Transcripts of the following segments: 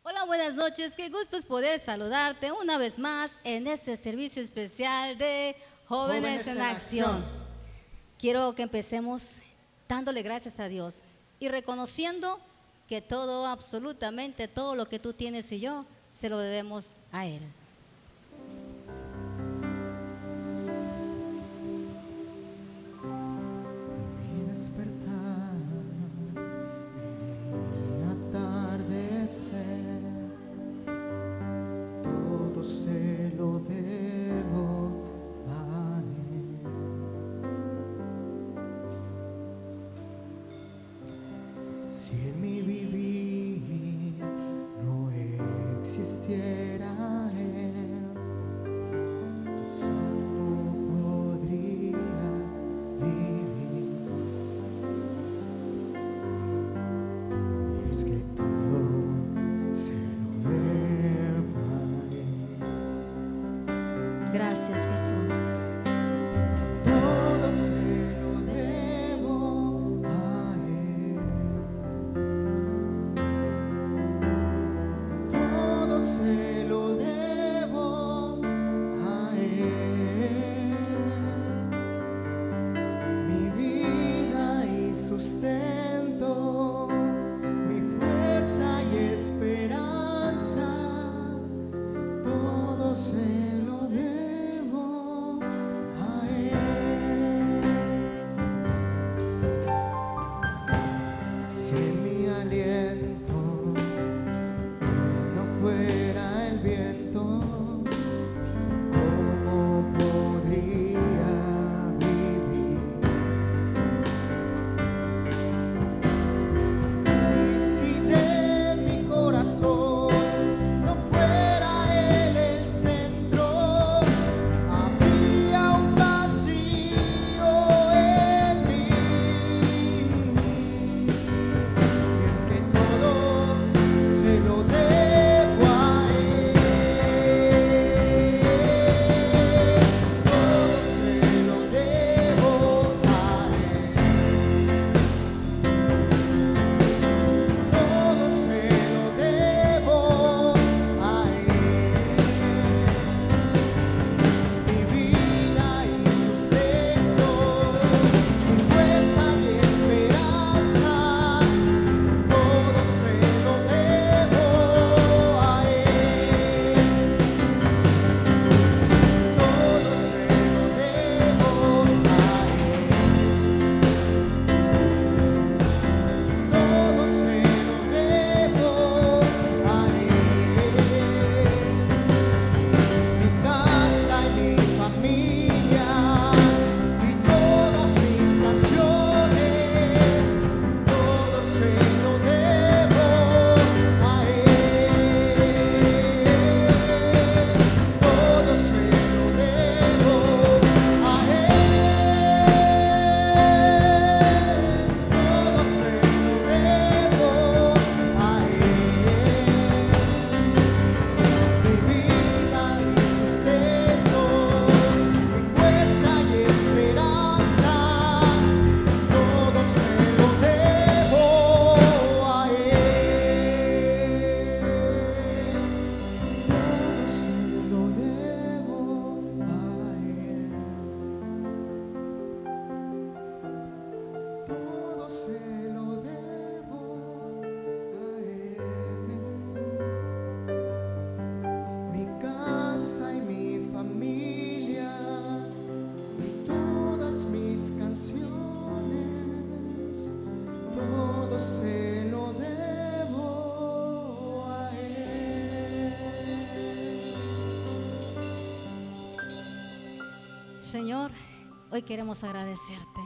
Hola, buenas noches. Qué gusto es poder saludarte una vez más en este servicio especial de Jóvenes en Acción. Quiero que empecemos dándole gracias a Dios y reconociendo que todo, absolutamente todo lo que tú tienes y yo, se lo debemos a Él. Mi despertar, mi atardecer, todo se lo debo a Él. Si en mi vivir no existiera Él, no podría vivir. Y es que todo se lo debo a Él. Gracias, Jesús. Todo se lo debo a Él. Todo se lo debo a Él. Mi vida y sustento, mi fuerza y esperanza, todo se lo debo a Él. Si en mi aliento Él no fuera el viento, ¿cómo podría vivir? Y si de mi corazón no fuera Él el centro, habría un vacío en mí. Y es que todo se lo debo a Él. Todo se lo debo a Él. Todo se lo debo a Él. Mi vida y sustento, mi fuerza y esperanza, todo se lo debo a Él. Todo se lo debo a Él. Todo se lo debo a Él. Mi casa y mi familia y todas mis canciones, todo se lo debo a Él. Todo se lo debo a Él. Todo se lo debo a Él. Mi vida y sustento, mi fuerza y esperanza, todo se lo debo a Él. Todo se lo debo a Él. Todo se lo debo a Él. Mi casa y mi familia y todas mis canciones, todo se lo debo a Él. Señor, hoy queremos agradecerte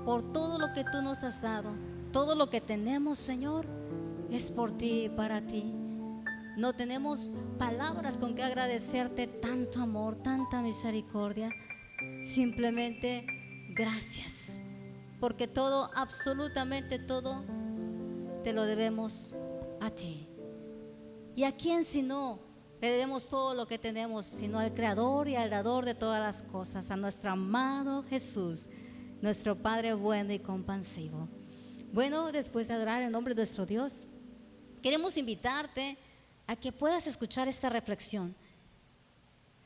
por todo lo que tú nos has dado. Todo lo que tenemos, Señor, es por ti y para ti. No tenemos palabras con que agradecerte tanto amor, tanta misericordia. Simplemente gracias, porque todo, absolutamente todo, te lo debemos a ti. ¿Y a quién sino le debemos todo lo que tenemos, sino al Creador y al Dador de todas las cosas, a nuestro amado Jesús, nuestro Padre bueno y compasivo? Bueno, después de adorar el nombre de nuestro Dios, queremos invitarte a que puedas escuchar esta reflexión,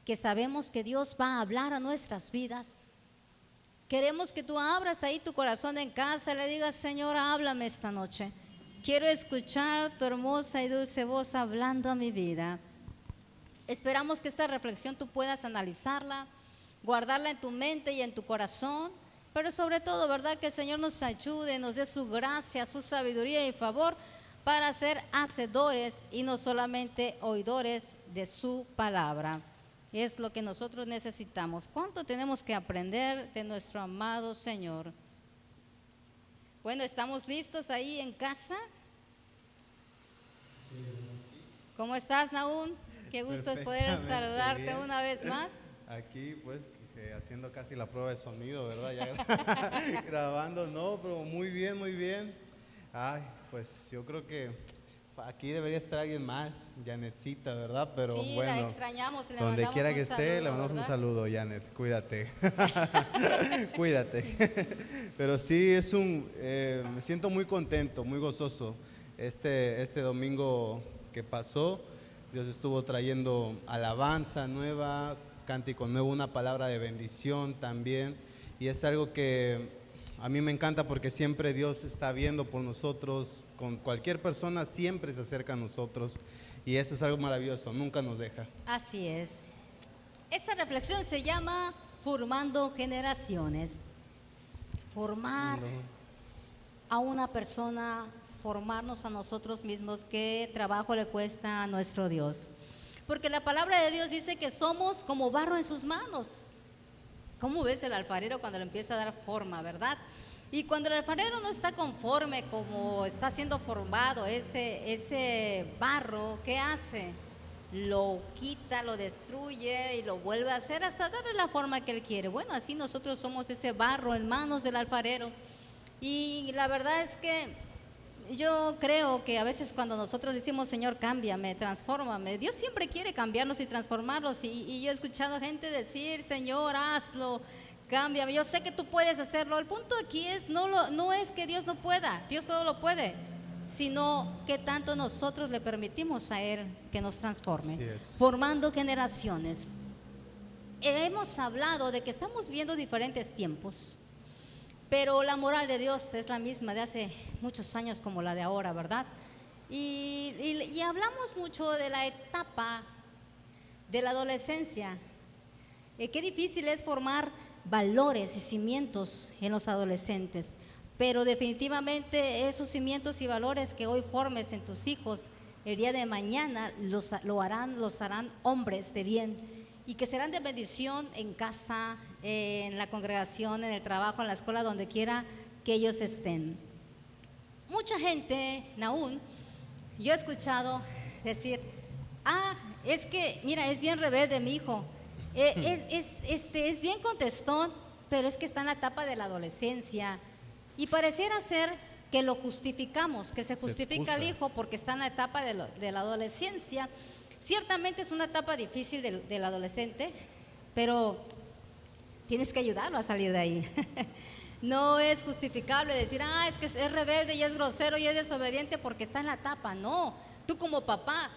que sabemos que Dios va a hablar a nuestras vidas. Queremos que tú abras ahí tu corazón en casa y le digas: Señor, háblame esta noche. Quiero escuchar tu hermosa y dulce voz hablando a mi vida. Esperamos que esta reflexión tú puedas analizarla, guardarla en tu mente y en tu corazón, pero sobre todo, ¿verdad? Que el Señor nos ayude, nos dé su gracia, su sabiduría y favor para ser hacedores y no solamente oidores de su palabra. Es lo que nosotros necesitamos. ¿Cuánto tenemos que aprender de nuestro amado Señor? Bueno, ¿estamos listos ahí en casa? ¿Cómo estás, Nahum? Qué gusto es poder saludarte bien. una vez más. Aquí pues haciendo casi la prueba de sonido, ¿verdad? Ya grabando, no, pero muy bien, muy bien. Ay, pues yo creo que aquí debería estar alguien más, Janetcita, ¿verdad? Pero sí, bueno, la extrañamos, le donde mandamos quiera un que esté, saludo, le mandamos ¿verdad? un saludo, Janet, cuídate. Cuídate. Pero sí, me siento muy contento, muy gozoso. Este domingo que pasó, Dios estuvo trayendo alabanza nueva, cántico nuevo, una palabra de bendición también. Y es algo que a mí me encanta porque siempre Dios está viendo por nosotros, con cualquier persona siempre se acerca a nosotros. Y eso es algo maravilloso, nunca nos deja. Así es. Esta reflexión se llama Formando Generaciones. Formar a una persona, formarnos a nosotros mismos, qué trabajo le cuesta a nuestro Dios. Porque la palabra de Dios dice que somos como barro en sus manos. ¿Cómo ves el alfarero cuando le empieza a dar forma, verdad? Y cuando el alfarero no está conforme como está siendo formado ese barro, ¿qué hace? Lo quita, lo destruye y lo vuelve a hacer hasta darle la forma que él quiere. Bueno, así nosotros somos ese barro en manos del alfarero. Y la verdad es que yo creo que a veces cuando nosotros decimos: Señor, cámbiame, transfórmame, Dios siempre quiere cambiarnos y transformarnos. Y yo he escuchado gente decir: Señor, hazlo, cámbiame, yo sé que tú puedes hacerlo. El punto aquí es, no es que Dios no pueda, Dios todo lo puede, sino que tanto nosotros le permitimos a Él que nos transforme. Así es. Formando generaciones. Hemos hablado de que estamos viendo diferentes tiempos, pero la moral de Dios es la misma de hace muchos años como la de ahora, ¿verdad? Y hablamos mucho de la etapa de la adolescencia. Qué difícil es formar valores y cimientos en los adolescentes, pero definitivamente esos cimientos y valores que hoy formes en tus hijos, el día de mañana los harán hombres de bien y que serán de bendición en casa, en la congregación, en el trabajo, en la escuela, donde quiera que ellos estén. Mucha gente, Nahum, yo he escuchado decir: es que, mira, es bien rebelde mi hijo, es bien contestón, pero es que está en la etapa de la adolescencia. Y pareciera ser que lo justificamos, que se justifica al hijo porque está en la etapa de la adolescencia. Ciertamente es una etapa difícil del adolescente, pero tienes que ayudarlo a salir de ahí. No es justificable decir: es que es rebelde y es grosero y es desobediente porque está en la etapa. No, tú como papá,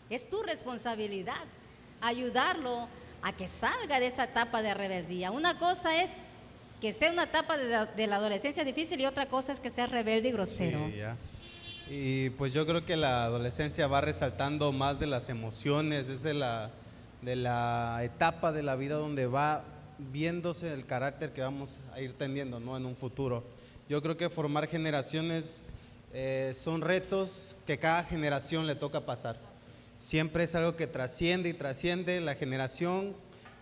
es tu responsabilidad ayudarlo a que salga de esa etapa de rebeldía. Una cosa es que esté en una etapa de la adolescencia difícil y otra cosa es que sea rebelde y grosero. Sí, ya. Y pues yo creo que la adolescencia va resaltando más de las emociones, es de la etapa de la vida donde va viéndose el carácter que vamos a ir teniendo, ¿no?, en un futuro. Yo creo que formar generaciones son retos que cada generación le toca pasar. Siempre es algo que trasciende y trasciende. La generación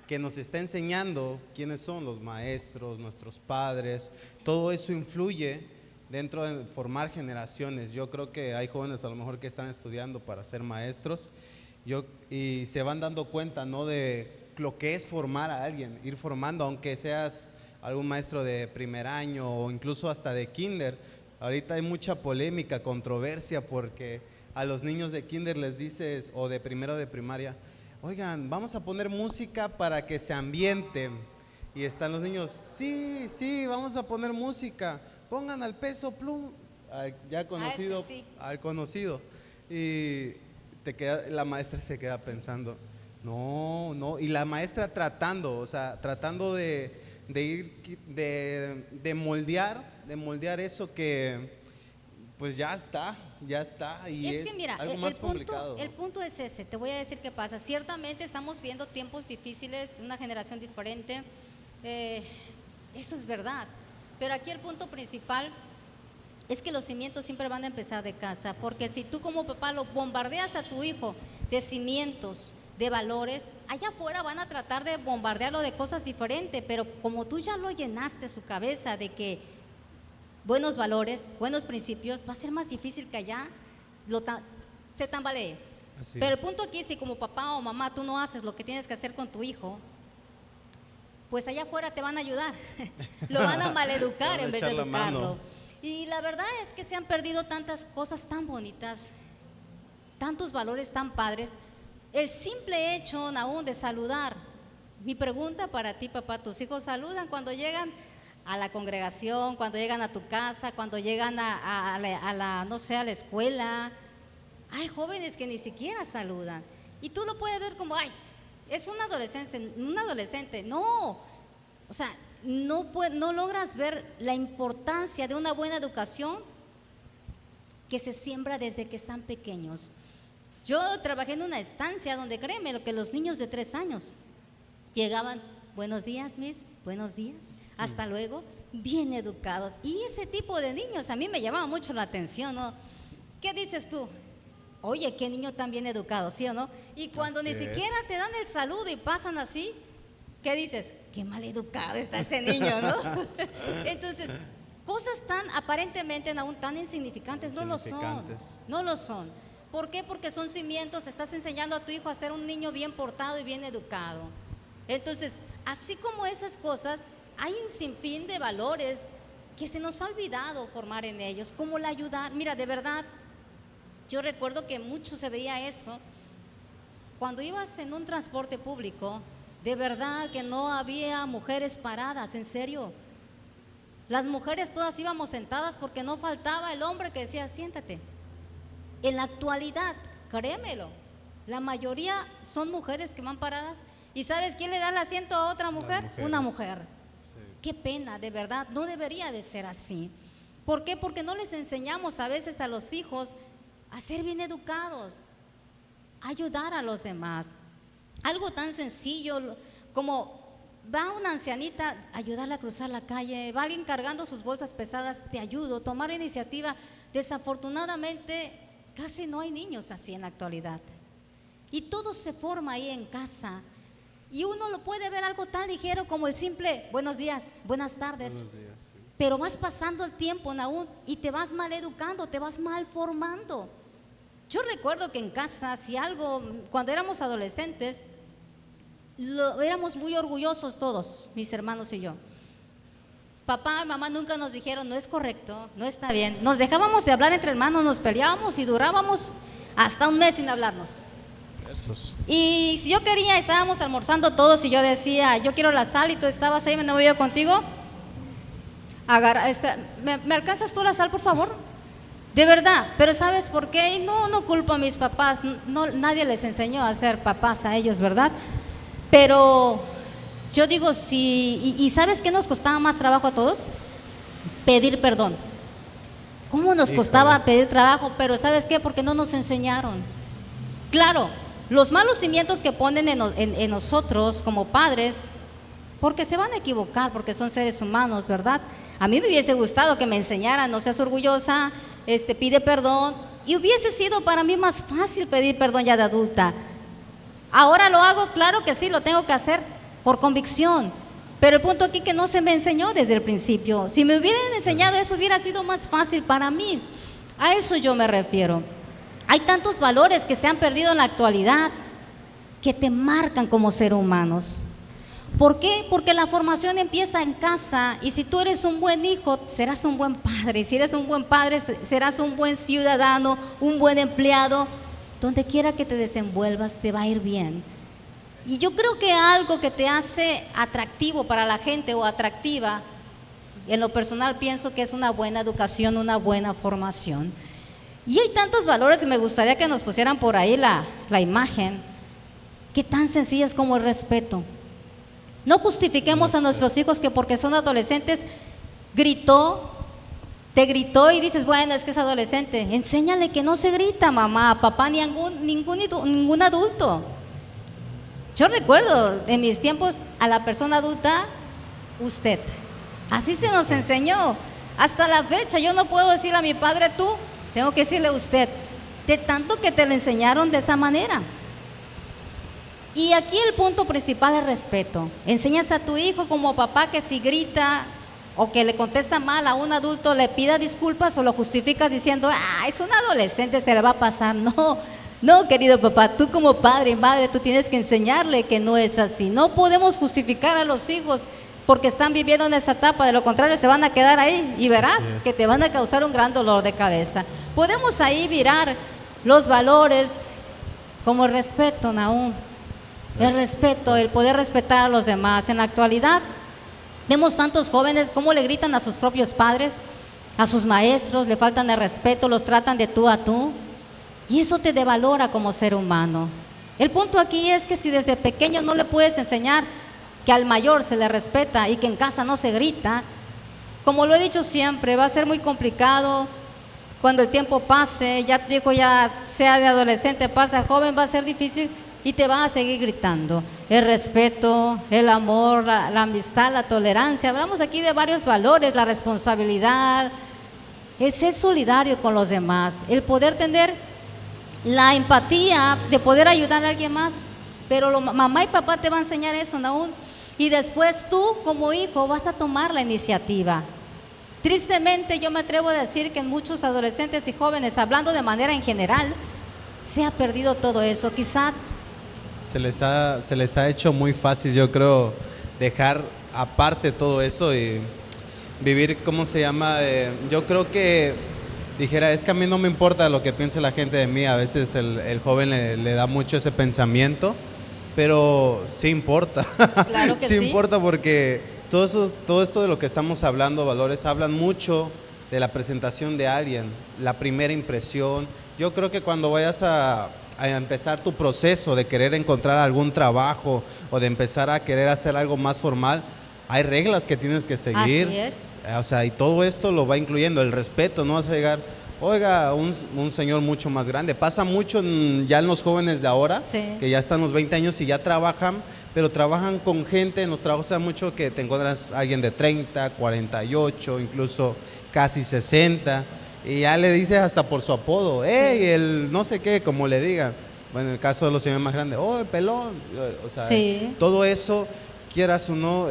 que nos está enseñando quiénes son los maestros, nuestros padres, todo eso influye dentro de formar generaciones. Yo creo que hay jóvenes a lo mejor que están estudiando para ser maestros y se van dando cuenta, ¿no?, de lo que es formar a alguien, ir formando, aunque seas algún maestro de primer año o incluso hasta de kinder. Ahorita hay mucha polémica, controversia, porque a los niños de kinder les dices, o de primero de primaria: oigan, vamos a poner música para que se ambienten. Y están los niños: sí, vamos a poner música, pongan al Peso Pluma, ya conocido, sí. al conocido. Y la maestra se queda pensando, no, no, y la maestra tratando, o sea, tratando de moldear eso que pues ya está, y Es que mira, algo más complicado. el punto es ese, te voy a decir qué pasa. Ciertamente estamos viendo tiempos difíciles, una generación diferente, eso es verdad, pero aquí el punto principal es que los cimientos siempre van a empezar de casa, porque si tú como papá lo bombardeas a tu hijo de cimientos, de valores, allá afuera van a tratar de bombardearlo de cosas diferentes, pero como tú ya lo llenaste su cabeza de que buenos valores, buenos principios, va a ser más difícil que allá se tambalee. Pero el punto aquí, si como papá o mamá tú no haces lo que tienes que hacer con tu hijo, pues allá afuera te van a ayudar, lo van a maleducar en vez de educarlo. Y la verdad es que se han perdido tantas cosas tan bonitas, tantos valores tan padres. El simple hecho, Nahum, de saludar. Mi pregunta para ti, papá, ¿tus hijos saludan cuando llegan a la congregación, cuando llegan a tu casa, cuando llegan no sé, a la escuela? Hay jóvenes que ni siquiera saludan. Y tú lo puedes ver como, ay, es un adolescente. No, o sea, no logras ver la importancia de una buena educación que se siembra desde que están pequeños. Yo trabajé en una estancia donde, créeme, lo que los niños de 3 años llegaban, buenos días, Miss, buenos días, hasta luego, bien educados. Y ese tipo de niños a mí me llamaba mucho la atención, ¿no? ¿Qué dices tú? Oye, qué niño tan bien educado, ¿sí o no? Y cuando ni siquiera te dan el saludo y pasan así, ¿qué dices? Qué mal educado está ese niño, ¿no? Entonces, cosas tan aparentemente aún tan insignificantes no lo son. No lo son. ¿Por qué? Porque son cimientos, estás enseñando a tu hijo a ser un niño bien portado y bien educado. Entonces, así como esas cosas, hay un sinfín de valores que se nos ha olvidado formar en ellos, como la ayudar. Mira, de verdad, yo recuerdo que mucho se veía eso. Cuando ibas en un transporte público, de verdad que no había mujeres paradas, en serio. Las mujeres todas íbamos sentadas porque no faltaba el hombre que decía, siéntate. En la actualidad, créemelo, la mayoría son mujeres que van paradas. ¿Y sabes quién le da el asiento a otra mujer? Una mujer. Sí. Qué pena, de verdad, no debería de ser así. ¿Por qué? Porque no les enseñamos a veces a los hijos a ser bien educados, a ayudar a los demás. Algo tan sencillo como va una ancianita a ayudarla a cruzar la calle, va alguien cargando sus bolsas pesadas, te ayudo, tomar iniciativa. Desafortunadamente casi no hay niños así en la actualidad y todo se forma ahí en casa y uno lo puede ver algo tan ligero como el simple buenos días, buenas tardes. Buenos días, sí. Pero vas pasando el tiempo aún y te vas mal educando, te vas mal formando. Yo recuerdo que en casa, si algo, cuando éramos adolescentes, éramos muy orgullosos todos, mis hermanos y yo. Papá y mamá nunca nos dijeron, no es correcto, no está bien. Nos dejábamos de hablar entre hermanos, nos peleábamos y durábamos hasta un mes sin hablarnos. Esos. Y si yo quería, estábamos almorzando todos y yo decía, yo quiero la sal y tú estabas ahí, ¿me voy yo contigo? ¿Me alcanzas tú la sal, por favor? De verdad, pero ¿sabes por qué? Y no culpo a mis papás, nadie les enseñó a ser papás a ellos, ¿verdad? Pero yo digo, ¿y sabes qué nos costaba más trabajo a todos? Pedir perdón. ¿Cómo nos costaba pedir trabajo? Pero ¿sabes qué? Porque no nos enseñaron. Claro, los malos cimientos que ponen en nosotros como padres, porque se van a equivocar, porque son seres humanos, ¿verdad? A mí me hubiese gustado que me enseñaran, no seas orgullosa, pide perdón, y hubiese sido para mí más fácil pedir perdón ya de adulta. Ahora lo hago, claro que sí, lo tengo que hacer por convicción, pero el punto aquí que no se me enseñó desde el principio. Si me hubieran enseñado eso, hubiera sido más fácil para mí. A eso yo me refiero. Hay tantos valores que se han perdido en la actualidad que te marcan como ser humanos. ¿Por qué? Porque la formación empieza en casa y si tú eres un buen hijo, serás un buen padre. Si eres un buen padre, serás un buen ciudadano, un buen empleado. Donde quiera que te desenvuelvas, te va a ir bien. Y yo creo que algo que te hace atractivo para la gente o atractiva, en lo personal pienso que es una buena educación, una buena formación. Y hay tantos valores y me gustaría que nos pusieran por ahí la imagen, que tan sencilla es como el respeto. No justifiquemos a nuestros hijos que porque son adolescentes te gritó y dices, bueno, es que es adolescente. Enséñale que no se grita, mamá, papá, ni ningún adulto. Yo recuerdo en mis tiempos a la persona adulta, usted. Así se nos enseñó. Hasta la fecha yo no puedo decirle a mi padre tú, tengo que decirle usted, de tanto que te lo enseñaron de esa manera. Y aquí el punto principal es respeto. Enseñas a tu hijo como papá que si grita o que le contesta mal a un adulto, le pida disculpas o lo justificas diciendo, es un adolescente, se le va a pasar. No, querido papá, tú como padre y madre, tú tienes que enseñarle que no es así. No podemos justificar a los hijos porque están viviendo en esa etapa, de lo contrario se van a quedar ahí y verás que te van a causar un gran dolor de cabeza. Podemos ahí mirar los valores como el respeto, Nahum. El respeto, el poder respetar a los demás. En la actualidad vemos tantos jóvenes cómo le gritan a sus propios padres, a sus maestros, le faltan el respeto, los tratan de tú a tú. Y eso te devalora como ser humano. El punto aquí es que si desde pequeño no le puedes enseñar que al mayor se le respeta y que en casa no se grita, como lo he dicho siempre, va a ser muy complicado cuando el tiempo pase, ya tu hijo ya sea de adolescente, pasa joven, va a ser difícil y te van a seguir gritando. El respeto, el amor, la amistad, la tolerancia, hablamos aquí de varios valores, la responsabilidad, el ser solidario con los demás, el poder tener la empatía de poder ayudar a alguien más, pero mamá y papá te van a enseñar eso, Nahum, y después tú como hijo vas a tomar la iniciativa. Tristemente yo me atrevo a decir que en muchos adolescentes y jóvenes, hablando de manera en general, se ha perdido todo eso. Quizá se les ha hecho muy fácil, yo creo, dejar aparte todo eso y vivir, ¿cómo se llama? Yo creo que dijera, es que a mí no me importa lo que piense la gente de mí. A veces el joven le da mucho ese pensamiento, pero sí importa. Claro que sí. Sí importa porque todo esto de lo que estamos hablando, valores, hablan mucho de la presentación de alguien, la primera impresión. Yo creo que cuando vayas a empezar tu proceso de querer encontrar algún trabajo o de empezar a querer hacer algo más formal, hay reglas que tienes que seguir. así es. O sea, y todo esto lo va incluyendo, el respeto, no vas a llegar, oiga, un señor mucho más grande. Pasa mucho ya en los jóvenes de ahora, Sí. que ya están los 20 años y ya trabajan, pero trabajan con gente, en los trabajos se da mucho que te encuentras alguien de 30, 48, incluso casi 60, y ya le dices hasta por su apodo, hey, el no sé qué, como le digan. Bueno, en el caso de los señores más grandes, oh, el pelón. O sea, Sí. todo eso, quieras o no,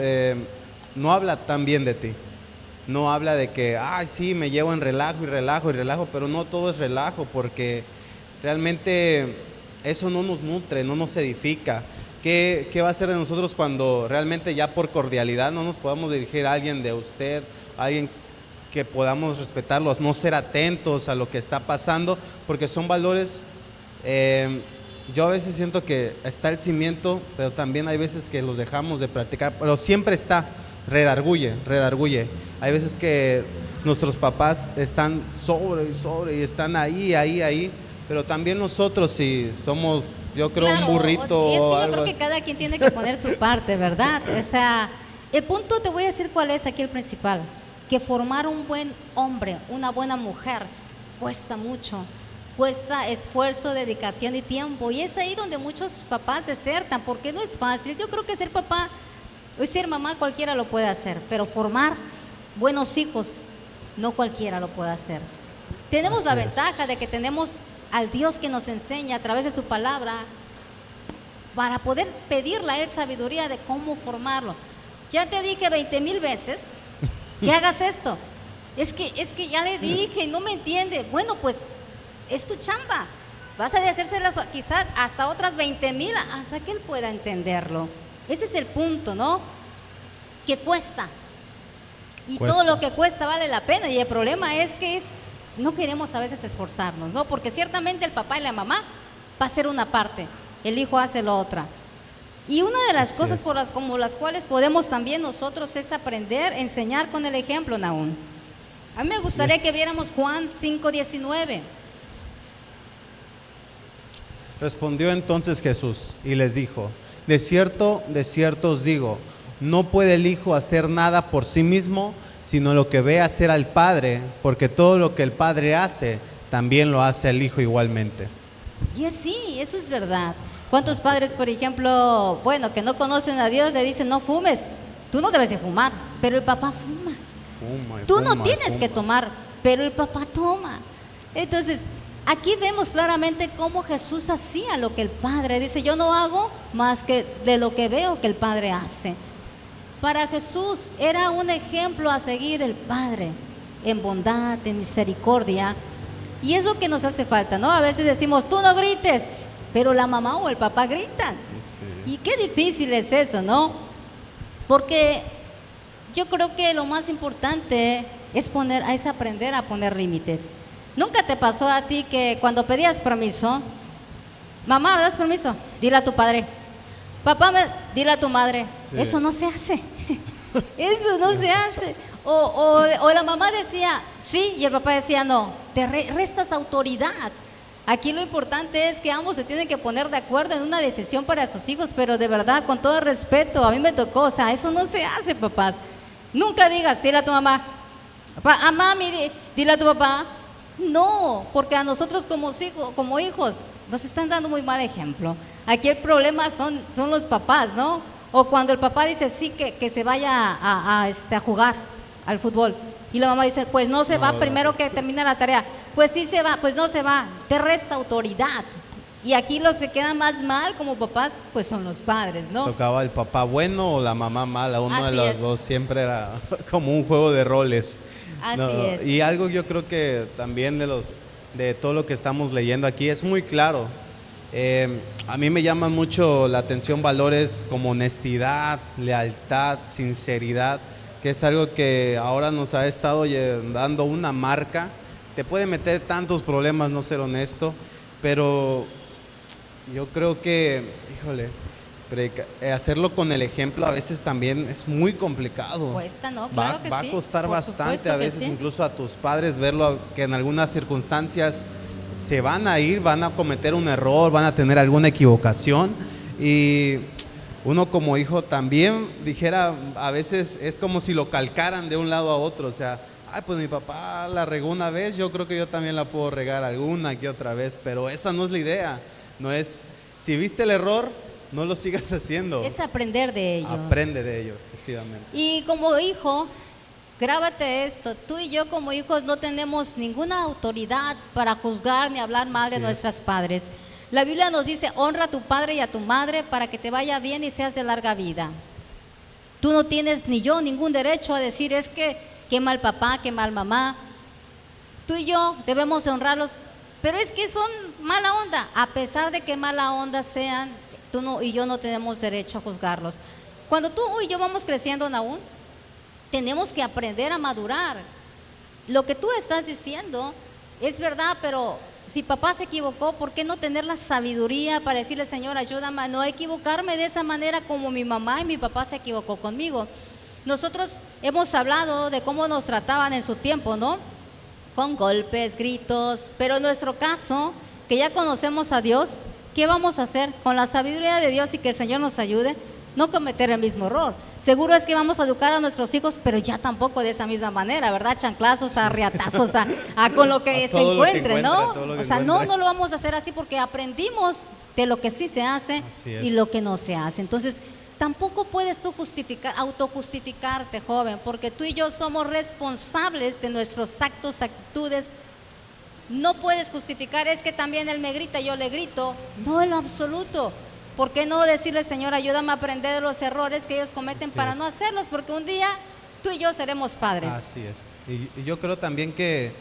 no habla tan bien de ti. No habla de que, ay, sí, me llevo en relajo y relajo y relajo, pero no todo es relajo, porque realmente eso no nos nutre, no nos edifica. ¿Qué va a ser de nosotros cuando realmente ya por cordialidad no nos podamos dirigir a alguien de usted, a alguien que podamos respetarlos, no ser atentos a lo que está pasando, porque son valores, yo a veces siento que está el cimiento, pero también hay veces que los dejamos de practicar, pero siempre está, redarguye. Hay veces que nuestros papás están sobre y están ahí, pero también nosotros si somos, yo creo, Claro, un burrito es que o yo algo creo que así. cada quien tiene que poner su parte, ¿verdad? O sea, el punto te voy a decir cuál es aquí el principal, que formar un buen hombre, una buena mujer, cuesta mucho, cuesta esfuerzo, dedicación y tiempo, y es ahí donde muchos papás desertan, porque no es fácil. Yo creo que ser papá o ser mamá cualquiera lo puede hacer, pero formar buenos hijos no cualquiera lo puede hacer. Tenemos la Así es. ventaja de que tenemos al Dios que nos enseña a través de su palabra para poder pedirle a Él sabiduría de cómo formarlo. Ya te dije 20,000 veces que hagas esto. Es que ya le dije, no me entiende. Bueno, pues es tu chamba. Vas a hacérselas quizás hasta otras 20,000 hasta que Él pueda entenderlo. Ese es el punto, ¿no? Que cuesta. Y Cuesta. todo lo que cuesta vale la pena. Y el problema es que no queremos a veces esforzarnos, ¿no? Porque ciertamente el papá y la mamá va a ser una parte, el hijo hace la otra. Y una de las Así cosas es. como las cuales podemos también nosotros es aprender, enseñar con el ejemplo, Nahum. A mí me gustaría que viéramos Juan 5:19. Respondió entonces Jesús y les dijo: de cierto os digo, no puede el Hijo hacer nada por sí mismo, sino lo que ve hacer al Padre, porque todo lo que el Padre hace, también lo hace el Hijo igualmente. Y sí, eso es verdad. ¿Cuántos padres, por ejemplo, bueno, que no conocen a Dios, le dicen no fumes? Tú no debes de fumar, pero el papá fuma. Tú no tienes que tomar, pero el papá toma. Entonces, aquí vemos claramente cómo Jesús hacía lo que el Padre dice: yo no hago más que de lo que veo que el Padre hace. Para Jesús era un ejemplo a seguir el Padre, en bondad, en misericordia. Y es lo que nos hace falta, ¿no? A veces decimos, tú no grites, pero la mamá o el papá gritan. Sí. Y qué difícil es eso, ¿no? Porque yo creo que lo más importante es aprender a poner límites. ¿Nunca te pasó a ti que cuando pedías permiso, mamá, ¿me das permiso? Dile a tu padre. Papá, dile a tu madre. Sí. Eso no se hace. Eso no se hace. O la mamá decía sí y el papá decía no. Te restas autoridad. Aquí lo importante es que ambos se tienen que poner de acuerdo en una decisión para sus hijos, pero de verdad, con todo respeto, a mí me tocó, o sea, eso no se hace, papás. Nunca digas, dile a tu mamá, a mami, dile a tu papá. No, porque a nosotros como hijos nos están dando muy mal ejemplo. Aquí el problema son los papás, ¿no? O cuando el papá dice sí que se vaya a jugar al fútbol y la mamá dice pues no se va primero que termine la tarea. Pues sí se va, pues no se va, te resta autoridad. Y aquí los que quedan más mal como papás pues son los padres, ¿no? Tocaba el papá bueno o la mamá mala, uno de Así los es. dos, siempre era como un juego de roles. Así No, es. Y algo yo creo que también de todo lo que estamos leyendo aquí es muy claro. A mí me llaman mucho la atención valores como honestidad, lealtad, sinceridad, que es algo que ahora nos ha estado dando una marca. Te puede meter tantos problemas no ser honesto, pero yo creo que, híjole, hacerlo con el ejemplo a veces también es muy complicado. Cuesta, ¿no? Claro que Va sí, a costar por bastante supuesto a que veces sí. incluso a tus padres verlo, que en algunas circunstancias se van a ir, van a cometer un error, van a tener alguna equivocación, y uno como hijo también dijera, a veces es como si lo calcaran de un lado a otro, o sea, ay, pues mi papá la regó una vez, yo creo que yo también la puedo regar alguna que otra vez, pero esa no es la idea. No es, si viste el error, no lo sigas haciendo. Es aprender de ellos. Aprende de ello, efectivamente. Y como hijo, grábate esto, tú y yo como hijos no tenemos ninguna autoridad para juzgar ni hablar mal de Así nuestros es. padres. La Biblia nos dice, honra a tu padre y a tu madre para que te vaya bien y seas de larga vida. Tú no tienes ni yo ningún derecho a decir es que qué mal papá, qué mal mamá. Tú y yo debemos de honrarlos, pero es que son mala onda. A pesar de que mala onda sean, tú no, y yo no tenemos derecho a juzgarlos. Cuando tú y yo vamos creciendo aún, tenemos que aprender a madurar. Lo que tú estás diciendo es verdad, pero si papá se equivocó, ¿por qué no tener la sabiduría para decirle, Señor, ayúdame a no equivocarme de esa manera como mi mamá y mi papá se equivocó conmigo? Nosotros hemos hablado de cómo nos trataban en su tiempo, ¿no? Con golpes, gritos, pero en nuestro caso, que ya conocemos a Dios, ¿qué vamos a hacer? Con la sabiduría de Dios y que el Señor nos ayude, no cometer el mismo error. Seguro es que vamos a educar a nuestros hijos, pero ya tampoco de esa misma manera, ¿verdad? Chanclazos, a riatazos, a con lo que A se todo lo que encuentre, ¿no? encuentre, todo lo que O sea, encuentre. no lo vamos a hacer así porque aprendimos de lo que sí se hace Así es. y lo que no se hace. Entonces, tampoco puedes tú autojustificarte, joven, porque tú y yo somos responsables de nuestros actos, actitudes. No puedes justificar, es que también él me grita, yo le grito. No, en lo absoluto. ¿Por qué no decirle, Señor, ayúdame a aprender de los errores que ellos cometen Así para es. no hacerlos? Porque un día tú y yo seremos padres. Así es. Y yo creo también que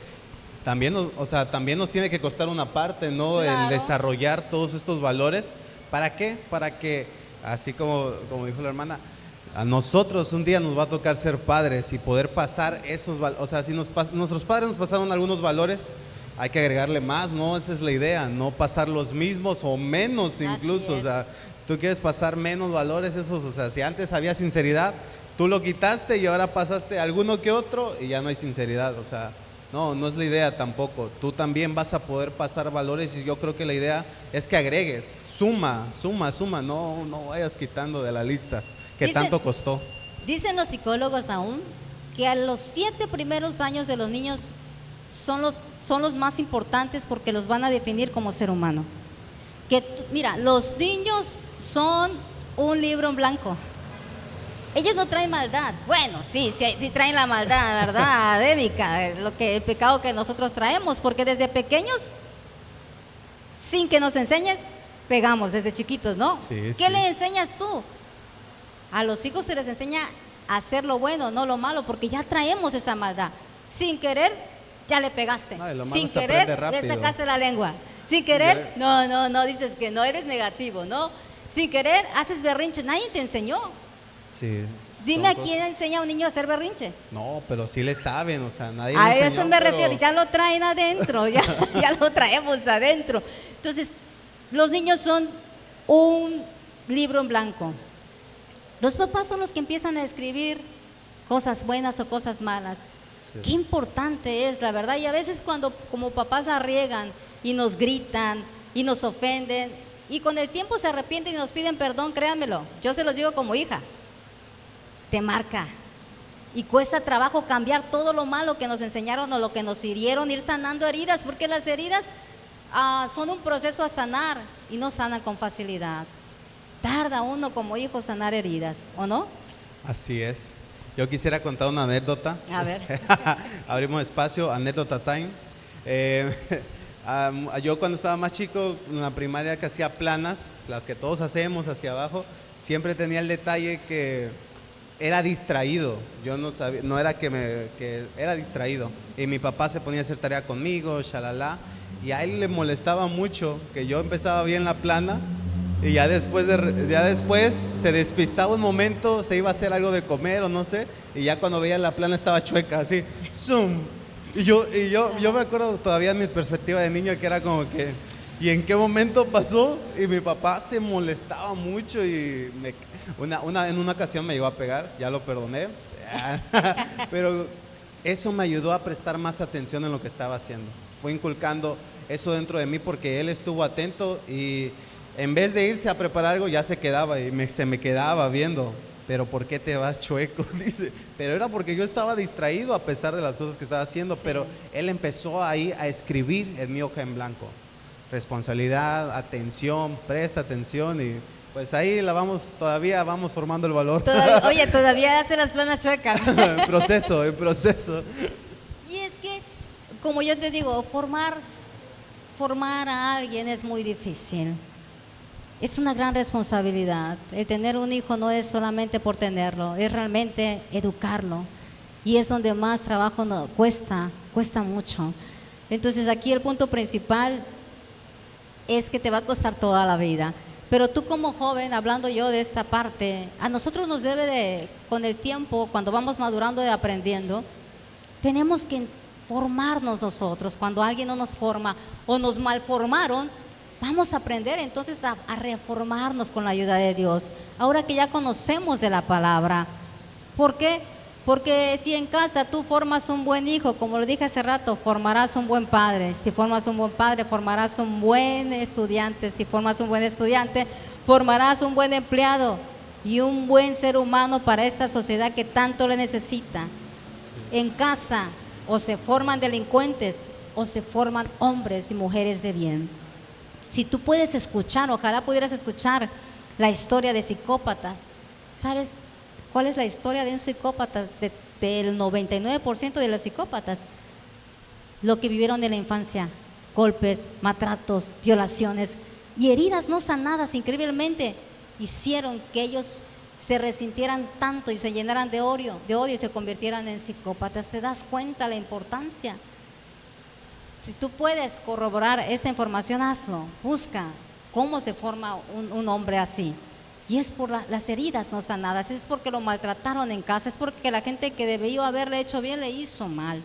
también nos tiene que costar una parte, ¿no? En Claro. desarrollar todos estos valores. ¿Para qué? Para que, así como dijo la hermana, a nosotros un día nos va a tocar ser padres y poder pasar esos valores. O sea, si nuestros padres nos pasaron algunos valores, hay que agregarle más, ¿no? Esa es la idea, no pasar los mismos o menos incluso. Así O sea, es. tú quieres pasar menos valores esos, o sea, si antes había sinceridad, tú lo quitaste y ahora pasaste alguno que otro y ya no hay sinceridad. O sea, No, no es la idea tampoco. Tú también vas a poder pasar valores y yo creo que la idea es que agregues, suma, no vayas quitando de la lista que Dice- tanto costó. Dicen los psicólogos aún que a los 7 primeros años de los niños son los más importantes porque los van a definir como ser humano. Mira, los niños son un libro en blanco. Ellos no traen maldad. Bueno, sí traen la maldad, ¿verdad? Adémica, el pecado que nosotros traemos, porque desde pequeños, sin que nos enseñes, pegamos desde chiquitos, ¿no? Sí, ¿Qué sí. le enseñas tú? A los hijos se les enseña a hacer lo bueno, no lo malo, porque ya traemos esa maldad. Sin querer, ya le pegaste. No, y lo malo Sin se querer, aprende le rápido. sacaste la lengua. Sin querer, no, dices que no, eres negativo, ¿no? Sin querer, haces berrinche, nadie te enseñó. Sí. Dime son a quién enseña a un niño a hacer berrinche. No, pero sí le saben, o sea, nadie A le eso enseñó, me pero- refiero, ya lo traen adentro, ya lo traemos adentro. Entonces, los niños son un libro en blanco. Los papás son los que empiezan a escribir cosas buenas o cosas malas. Sí. Qué importante es, la verdad. Y a veces cuando como papás la riegan y nos gritan y nos ofenden y con el tiempo se arrepienten y nos piden perdón, créanmelo, yo se los digo como hija, te marca. Y cuesta trabajo cambiar todo lo malo que nos enseñaron o lo que nos hirieron, ir sanando heridas, porque las heridas son un proceso a sanar y no sanan con facilidad. Tarda uno como hijo sanar heridas, ¿o no? Así es. Yo quisiera contar una anécdota. A ver. Abrimos espacio, anécdota time. Yo cuando estaba más chico, en la primaria que hacía planas, las que todos hacemos hacia abajo, siempre tenía el detalle que era distraído. Yo no sabía, no era que era distraído. Y mi papá se ponía a hacer tarea conmigo, shalala, y a él le molestaba mucho que yo empezaba bien la plana y ya después se despistaba un momento, se iba a hacer algo de comer o no sé, y ya cuando veía la plana estaba chueca, así, zoom. Yo me acuerdo todavía en mi perspectiva de niño que era como que, ¿y en qué momento pasó? Y mi papá se molestaba mucho y en una ocasión me llegó a pegar, ya lo perdoné, pero eso me ayudó a prestar más atención en lo que estaba haciendo. Fue inculcando eso dentro de mí porque él estuvo atento y en vez de irse a preparar algo ya se quedaba y se me quedaba viendo. Pero ¿por qué te vas chueco? Dice, pero era porque yo estaba distraído a pesar de las cosas que estaba haciendo, Sí. pero él empezó ahí a escribir en mi hoja en blanco. Responsabilidad, atención, presta atención y pues ahí todavía vamos formando el valor. Oye, todavía hace las planas chuecas. en proceso. Y es que, como yo te digo, formar a alguien es muy difícil. Es una gran responsabilidad. El tener un hijo no es solamente por tenerlo, es realmente educarlo. Y es donde más trabajo cuesta mucho. Entonces aquí el punto principal es que te va a costar toda la vida. Pero tú como joven, hablando yo de esta parte, a nosotros nos debe de, con el tiempo, cuando vamos madurando y aprendiendo, tenemos que formarnos nosotros. Cuando alguien no nos forma o nos malformaron, vamos a aprender entonces a reformarnos con la ayuda de Dios. Ahora que ya conocemos de la palabra. ¿Por qué? Porque si en casa tú formas un buen hijo, como lo dije hace rato, formarás un buen padre. Si formas un buen padre, formarás un buen estudiante. Si formas un buen estudiante, formarás un buen empleado y un buen ser humano para esta sociedad que tanto le necesita. En casa o se forman delincuentes o se forman hombres y mujeres de bien. Si tú puedes escuchar, ojalá pudieras escuchar la historia de psicópatas. ¿Sabes cuál es la historia de un psicópata? Del 99% de los psicópatas. Lo que vivieron en la infancia: golpes, maltratos, violaciones y heridas no sanadas, increíblemente, hicieron que ellos se resintieran tanto y se llenaran de odio y se convirtieran en psicópatas. ¿Te das cuenta la importancia? Si tú puedes corroborar esta información, hazlo. Busca cómo se forma un hombre así. Y es por las heridas no sanadas, es porque lo maltrataron en casa, es porque la gente que debió haberle hecho bien le hizo mal.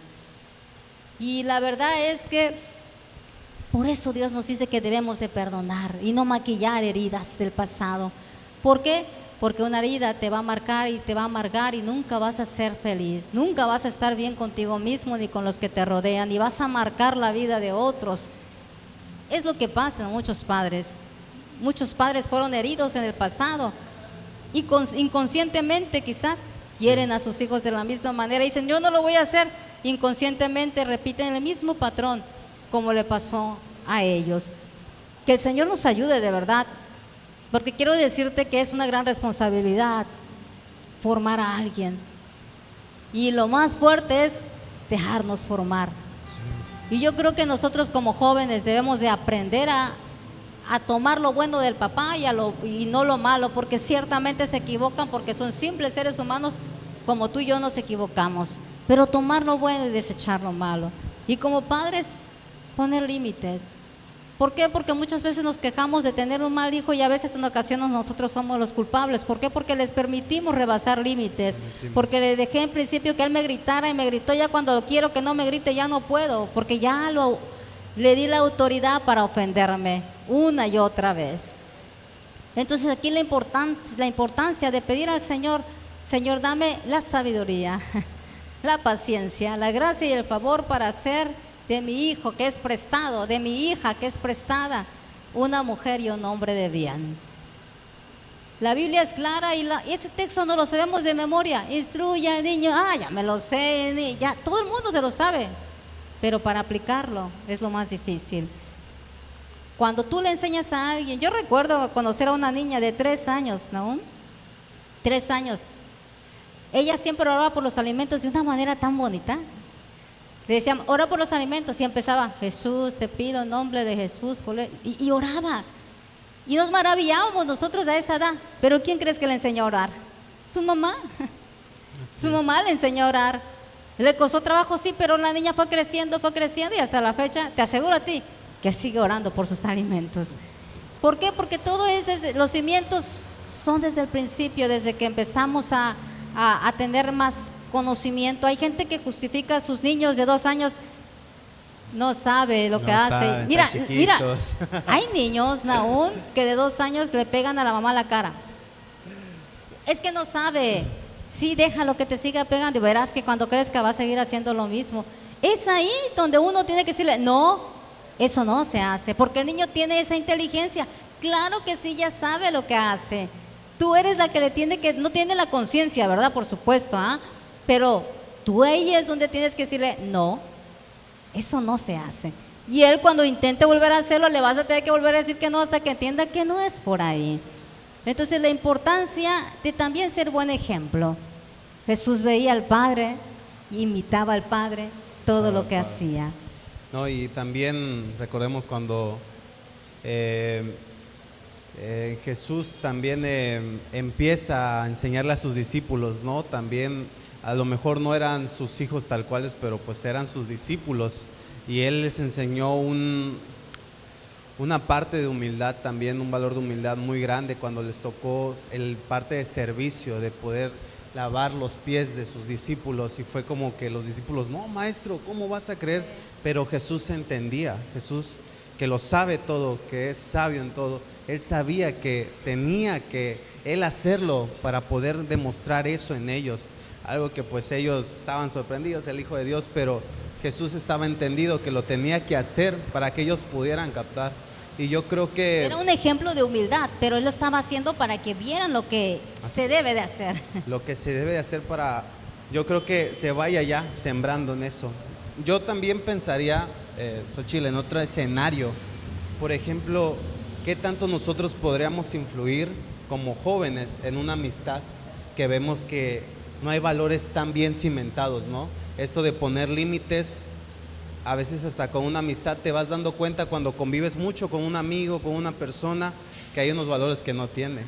Y la verdad es que por eso Dios nos dice que debemos de perdonar y no maquillar heridas del pasado. ¿Por qué? porque una herida te va a marcar y te va a amargar y nunca vas a ser feliz, nunca vas a estar bien contigo mismo ni con los que te rodean y vas a marcar la vida de otros. Es lo que pasa en muchos padres. Muchos padres fueron heridos en el pasado y inconscientemente quizá quieren a sus hijos de la misma manera. Dicen, yo no lo voy a hacer. Inconscientemente repiten el mismo patrón como le pasó a ellos. Que el Señor nos ayude de verdad, porque quiero decirte que es una gran responsabilidad formar a alguien. Y lo más fuerte es dejarnos formar. Y yo creo que nosotros como jóvenes debemos de aprender a tomar lo bueno del papá y no lo malo, porque ciertamente se equivocan, porque son simples seres humanos como tú y yo nos equivocamos, pero tomar lo bueno y desechar lo malo. Y como padres, poner límites. ¿Por qué? Porque muchas veces nos quejamos de tener un mal hijo y a veces en ocasiones nosotros somos los culpables. ¿Por qué? Porque les permitimos rebasar límites. Porque le dejé en principio que él me gritara y me gritó, ya cuando quiero que no me grite ya no puedo, porque ya le di la autoridad para ofenderme una y otra vez. Entonces aquí la importancia de pedir al Señor, Señor, dame la sabiduría, la paciencia, la gracia y el favor para hacer de mi hijo que es prestado, de mi hija que es prestada, una mujer y un hombre de bien. La Biblia es clara y ese texto no lo sabemos de memoria. Instruye al niño, ya me lo sé, ya todo el mundo se lo sabe, pero para aplicarlo es lo más difícil. Cuando tú le enseñas a alguien, yo recuerdo conocer a una niña de 3 años, ¿no? 3 años. Ella siempre oraba por los alimentos de una manera tan bonita. Le decían, ora por los alimentos, y empezaba, Jesús, te pido en nombre de Jesús, y oraba. Y nos maravillábamos nosotros a esa edad. Pero ¿quién crees que le enseñó a orar? Su mamá. Su mamá le enseñó a orar. Le costó trabajo, sí, pero la niña fue creciendo y hasta la fecha, te aseguro a ti, que sigue orando por sus alimentos. ¿Por qué? Porque todo es desde, los cimientos son desde el principio, desde que empezamos a tener más conocimiento. Hay gente que justifica a sus niños de 2 años, no sabe lo que hace. Mira, hay niños, Naún, que de 2 años le pegan a la mamá la cara. Es que no sabe. Sí, déjalo que te siga pegando y verás que cuando crezca va a seguir haciendo lo mismo. Es ahí donde uno tiene que decirle, no, eso no se hace, porque el niño tiene esa inteligencia. Claro que sí, ya sabe lo que hace. Tú eres la que no tiene la conciencia, ¿verdad? Por supuesto, pero tú ahí es donde tienes que decirle, no, eso no se hace. Y él cuando intente volver a hacerlo, le vas a tener que volver a decir que no hasta que entienda que no es por ahí. Entonces la importancia de también ser buen ejemplo. Jesús veía al Padre, imitaba al Padre, todo lo que hacía. No, y también recordemos cuando Jesús también empieza a enseñarle a sus discípulos, ¿no? También a lo mejor no eran sus hijos tal cuales, pero pues eran sus discípulos, y Él les enseñó una parte de humildad también, un valor de humildad muy grande cuando les tocó el parte de servicio, de poder lavar los pies de sus discípulos, y fue como que los discípulos, no, maestro, ¿cómo vas a creer? Pero Jesús entendía, Jesús que lo sabe todo, que es sabio en todo, Él sabía que tenía que Él hacerlo para poder demostrar eso en ellos, algo que pues ellos estaban sorprendidos, el Hijo de Dios, pero Jesús estaba entendido que lo tenía que hacer para que ellos pudieran captar. Y yo creo que era un ejemplo de humildad, pero Él lo estaba haciendo para que vieran lo que se debe de hacer. Lo que se debe de hacer para, yo creo que se vaya ya sembrando en eso. Yo también pensaría, Xochitl, en otro escenario, por ejemplo, ¿qué tanto nosotros podríamos influir como jóvenes en una amistad que vemos que no hay valores tan bien cimentados, ¿no? Esto de poner límites, a veces hasta con una amistad te vas dando cuenta cuando convives mucho con un amigo, con una persona, que hay unos valores que no tiene.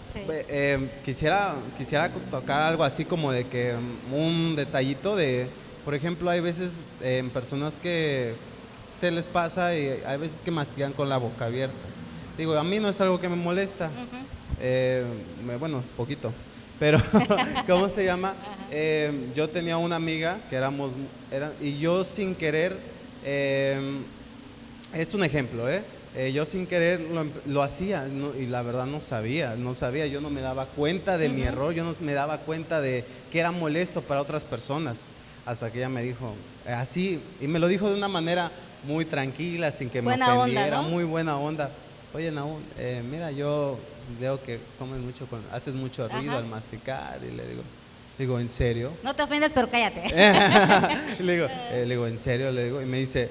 Sí. Quisiera tocar algo así como de que un detallito de, por ejemplo, hay veces personas que se les pasa y hay veces que mastigan con la boca abierta. Digo, a mí no es algo que me molesta, bueno, poquito. Pero, ¿cómo se llama? Yo tenía una amiga que y yo sin querer, es un ejemplo, yo sin querer lo hacía y la verdad no sabía, yo no me daba cuenta de mi error, yo no me daba cuenta de que era molesto para otras personas, hasta que ella me dijo así, y me lo dijo de una manera muy tranquila, sin que me Buena ofendiera, onda, ¿no? muy buena onda. Oye, Nahum, mira, yo veo que comes mucho, haces mucho ruido Ajá. al masticar, y le digo, ¿en serio? No te ofendas, pero cállate. Le digo, ¿en serio? Le digo, y me dice,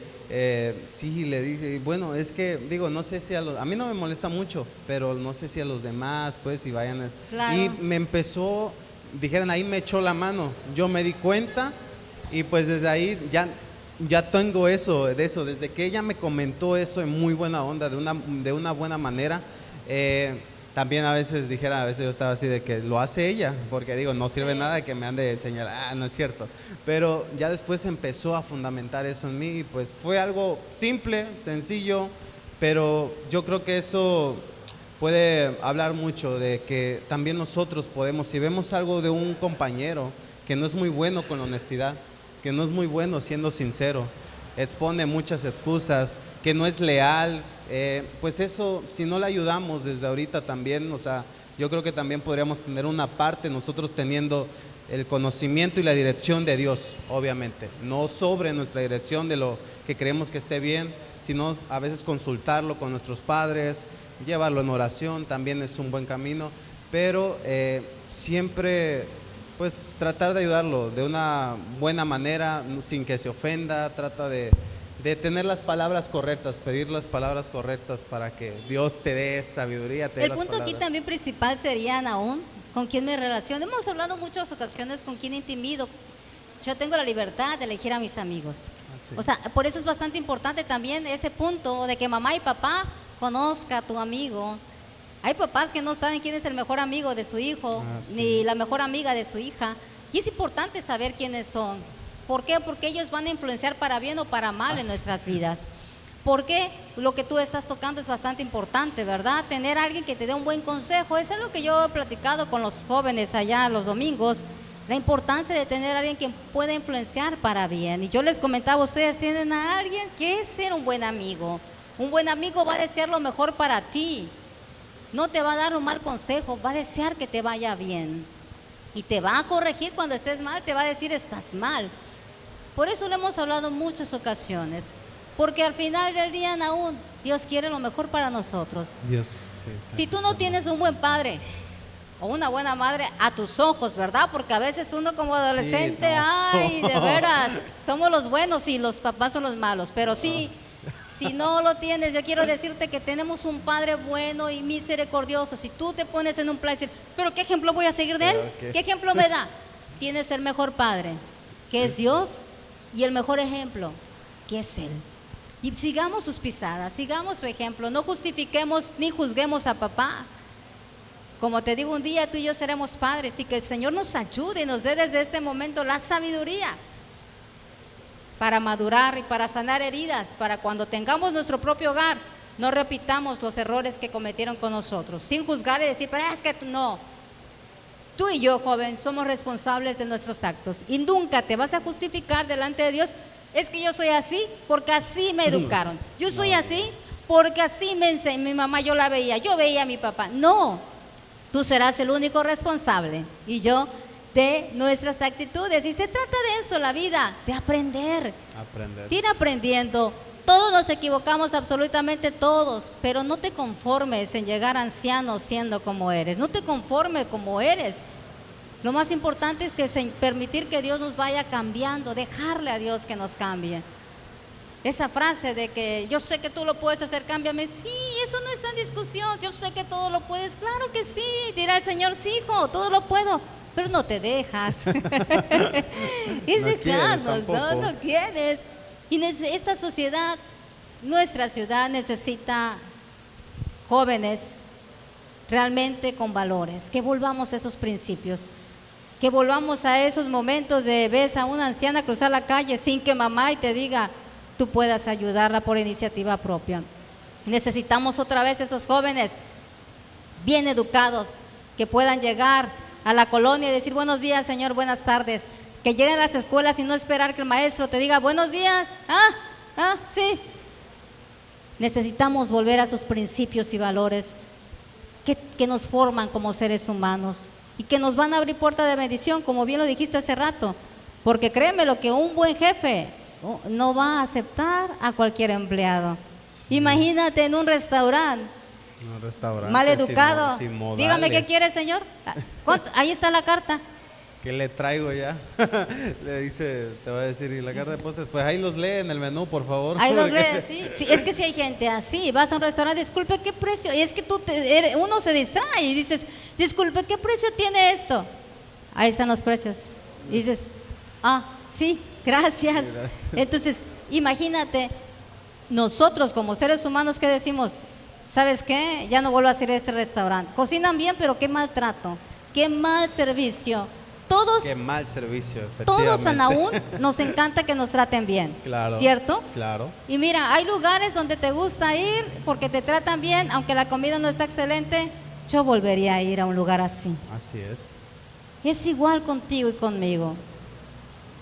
sí, le dije, bueno, es que, digo, no sé si a mí no me molesta mucho, pero no sé si a los demás, pues, si vayan a... Claro. Y me empezó, dijeron, ahí me echó la mano, yo me di cuenta, y pues desde ahí ya tengo desde que ella me comentó eso en muy buena onda, de una buena manera. También a veces yo estaba así de que lo hace ella, porque digo, no sirve Sí. nada de que me ande señalando, no es cierto. Pero ya después empezó a fundamentar eso en mí y pues fue algo simple, sencillo, pero yo creo que eso puede hablar mucho de que también nosotros podemos, si vemos algo de un compañero que no es muy bueno con honestidad, que no es muy bueno siendo sincero, expone muchas excusas, que no es leal, pues eso, si no le ayudamos desde ahorita también, o sea, yo creo que también podríamos tener una parte nosotros teniendo el conocimiento y la dirección de Dios, obviamente, no sobre nuestra dirección de lo que creemos que esté bien, sino a veces consultarlo con nuestros padres, llevarlo en oración, también es un buen camino, pero siempre pues tratar de ayudarlo de una buena manera, sin que se ofenda, trata de tener las palabras correctas, pedir las palabras correctas para que Dios te dé sabiduría, te dé El las punto aquí palabras. también principal sería, Nahum, con quién me relaciono. Hemos hablado en muchas ocasiones con quién intimido. Yo tengo la libertad de elegir a mis amigos. Así. O sea, por eso es bastante importante también ese punto de que mamá y papá conozca a tu amigo. Hay papás que no saben quién es el mejor amigo de su hijo, Sí. ni la mejor amiga de su hija. Y es importante saber quiénes son. ¿Por qué? Porque ellos van a influenciar para bien o para mal en nuestras vidas. Porque lo que tú estás tocando es bastante importante, ¿verdad? Tener a alguien que te dé un buen consejo. Es algo que yo he platicado con los jóvenes allá los domingos. La importancia de tener a alguien que pueda influenciar para bien. Y yo les comentaba, ustedes tienen a alguien que es ser un buen amigo. Un buen amigo va a desear lo mejor para ti. No te va a dar un mal consejo, va a desear que te vaya bien. Y te va a corregir cuando estés mal, te va a decir estás mal. Por eso lo hemos hablado en muchas ocasiones. Porque al final del día, Nahum, Dios quiere lo mejor para nosotros. Dios, sí. Si tú no tienes un buen padre o una buena madre a tus ojos, ¿verdad? Porque a veces uno como adolescente, no. ay, de veras, somos los buenos y los papás son los malos. Pero sí, si no lo tienes, yo quiero decirte que tenemos un padre bueno y misericordioso. Si tú te pones en un plan y decir, pero ¿qué ejemplo voy a seguir de él? Pero, ¿Qué ejemplo me da? Tienes el mejor padre, que es Dios, y el mejor ejemplo, que es Él. Y sigamos sus pisadas, sigamos su ejemplo, no justifiquemos ni juzguemos a papá. Como te digo, un día tú y yo seremos padres y que el Señor nos ayude y nos dé desde este momento la sabiduría para madurar y para sanar heridas, para cuando tengamos nuestro propio hogar, no repitamos los errores que cometieron con nosotros, sin juzgar y decir, pero es que no. Tú y yo, joven, somos responsables de nuestros actos y nunca te vas a justificar delante de Dios. Es que yo soy así porque así me educaron. Yo soy así porque así me enseñó mi mamá, yo veía a mi papá. No, tú serás el único responsable y yo de nuestras actitudes. Y se trata de eso, la vida, de aprender. De ir aprendiendo. Todos nos equivocamos, absolutamente todos, pero no te conformes en llegar anciano siendo como eres. No te conformes como eres. Lo más importante es que permitir que Dios nos vaya cambiando, dejarle a Dios que nos cambie. Esa frase de que yo sé que tú lo puedes hacer, cámbiame. Sí, eso no está en discusión. Yo sé que todo lo puedes. Claro que sí. Dirá el Señor, sí, hijo, todo lo puedo. Pero no te dejas. Es dejarnos, no quieres. Y esta sociedad, nuestra ciudad necesita jóvenes realmente con valores, que volvamos a esos principios, que volvamos a esos momentos de ves a una anciana cruzar la calle sin que mamá y te diga, tú puedas ayudarla por iniciativa propia. Necesitamos otra vez esos jóvenes bien educados, que puedan llegar a la colonia y decir buenos días, señor, buenas tardes. Que lleguen a las escuelas y no esperar que el maestro te diga buenos días. Sí. Necesitamos volver a esos principios y valores que nos forman como seres humanos y que nos van a abrir puerta de bendición, como bien lo dijiste hace rato, porque créeme lo que un buen jefe no va a aceptar a cualquier empleado. Sí. Imagínate en un restaurante, Un restaurante mal educado. sin modales. Dígame qué quiere, señor. Ahí está la carta. ¿Qué le traigo ya? Le dice, te va a decir, ¿y la carta de postres? Pues ahí los lee en el menú, por favor. Ahí los porque- lees, sí. Sí, es que si hay gente así, vas a un restaurante, disculpe, ¿qué precio? Y es que uno se distrae y dices, disculpe, ¿qué precio tiene esto? Ahí están los precios. Y dices, ah, sí, gracias. Sí, gracias. Entonces, imagínate, nosotros como seres humanos, ¿qué decimos? ¿Sabes qué? Ya no vuelvo a hacer este restaurante. Cocinan bien, pero qué maltrato, qué mal servicio. Todos, Qué mal servicio, todos efectivamente. aún nos encanta que nos traten bien, Claro. ¿cierto? Claro. Y mira, hay lugares donde te gusta ir porque te tratan bien, aunque la comida no está excelente. Yo volvería a ir a un lugar así. Así es. Es igual contigo y conmigo.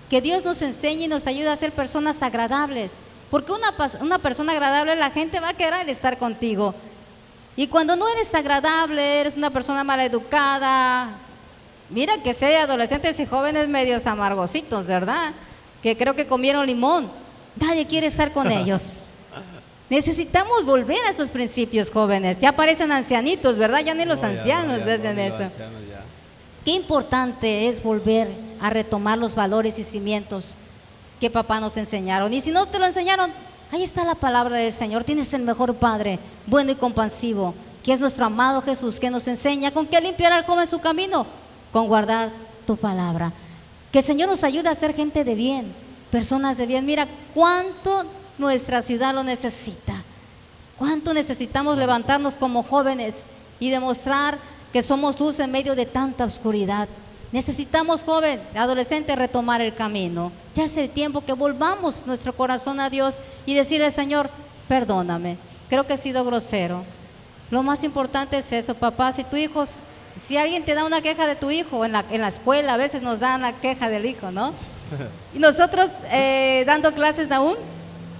Que Dios nos enseñe y nos ayude a ser personas agradables. Porque una persona agradable, la gente va a querer estar contigo. Y cuando no eres agradable, eres una persona maleducada. Mira que sé de adolescentes y jóvenes medios amargositos, ¿verdad? Que creo que comieron limón. Nadie quiere estar con ellos. Necesitamos volver a esos principios, jóvenes. Ya parecen ancianitos, ¿verdad? Ya ni los No, ya no, ancianos ya hacen no, ni los eso. ancianos ya. Qué importante es volver a retomar los valores y cimientos que papá nos enseñaron. Y si no te lo enseñaron, ahí está la palabra del Señor. Tienes el mejor Padre, bueno y compasivo, que es nuestro amado Jesús, que nos enseña con qué limpiar al joven su camino, con guardar tu palabra. Que el Señor nos ayude a ser gente de bien, personas de bien. Mira cuánto nuestra ciudad lo necesita. Cuánto necesitamos levantarnos como jóvenes y demostrar que somos luz en medio de tanta oscuridad. Necesitamos, joven, adolescente, retomar el camino. Ya es el tiempo que volvamos nuestro corazón a Dios y decirle, Señor, perdóname, creo que he sido grosero. Lo más importante es eso, papá. Si alguien te da una queja de tu hijo en la escuela, a veces nos dan la queja del hijo, ¿no? Y nosotros dando clases aún,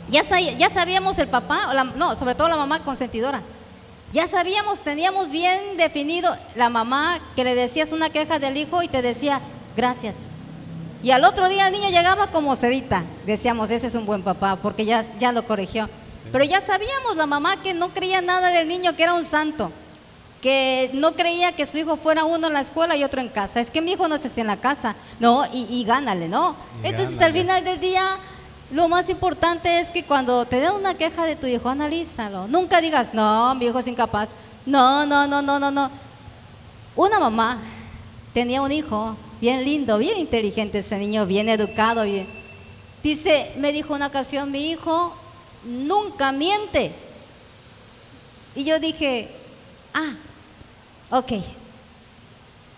ya sabíamos el papá, no, sobre todo la mamá consentidora. Ya sabíamos, teníamos bien definido la mamá que le decías una queja del hijo y te decía, gracias. Y al otro día el niño llegaba como sedita. Decíamos, ese es un buen papá, porque ya lo corrigió. Pero ya sabíamos la mamá que no creía nada del niño, que era un santo, que no creía que su hijo fuera uno en la escuela y otro en casa. Es que mi hijo no es así en la casa. No, y gánale, ¿no? Y Entonces gánale. al final del día, lo más importante es que cuando te den una queja de tu hijo, analízalo. Nunca digas, no, mi hijo es incapaz. No. Una mamá tenía un hijo bien lindo, bien inteligente ese niño, bien educado. Dice, me dijo una ocasión, mi hijo nunca miente. Y yo dije, ok.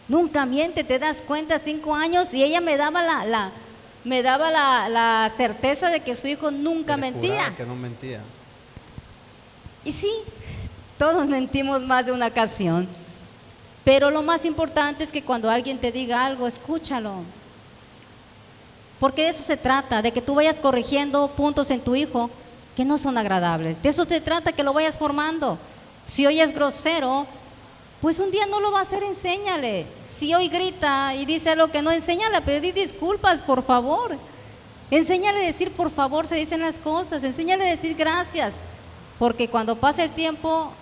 Nunca miente, te das cuenta, 5 años, y ella me daba la certeza de que su hijo nunca Pero mentía. juraba que no mentía. Y sí, todos mentimos más de una ocasión. Pero lo más importante es que cuando alguien te diga algo, escúchalo. Porque de eso se trata, de que tú vayas corrigiendo puntos en tu hijo que no son agradables. De eso se trata, que lo vayas formando. Si hoy es grosero, pues un día no lo va a hacer, enséñale. Si hoy grita y dice algo que no, enséñale a pedir disculpas, por favor. Enséñale a decir por favor, se dicen las cosas. Enséñale a decir gracias. Porque cuando pase el tiempo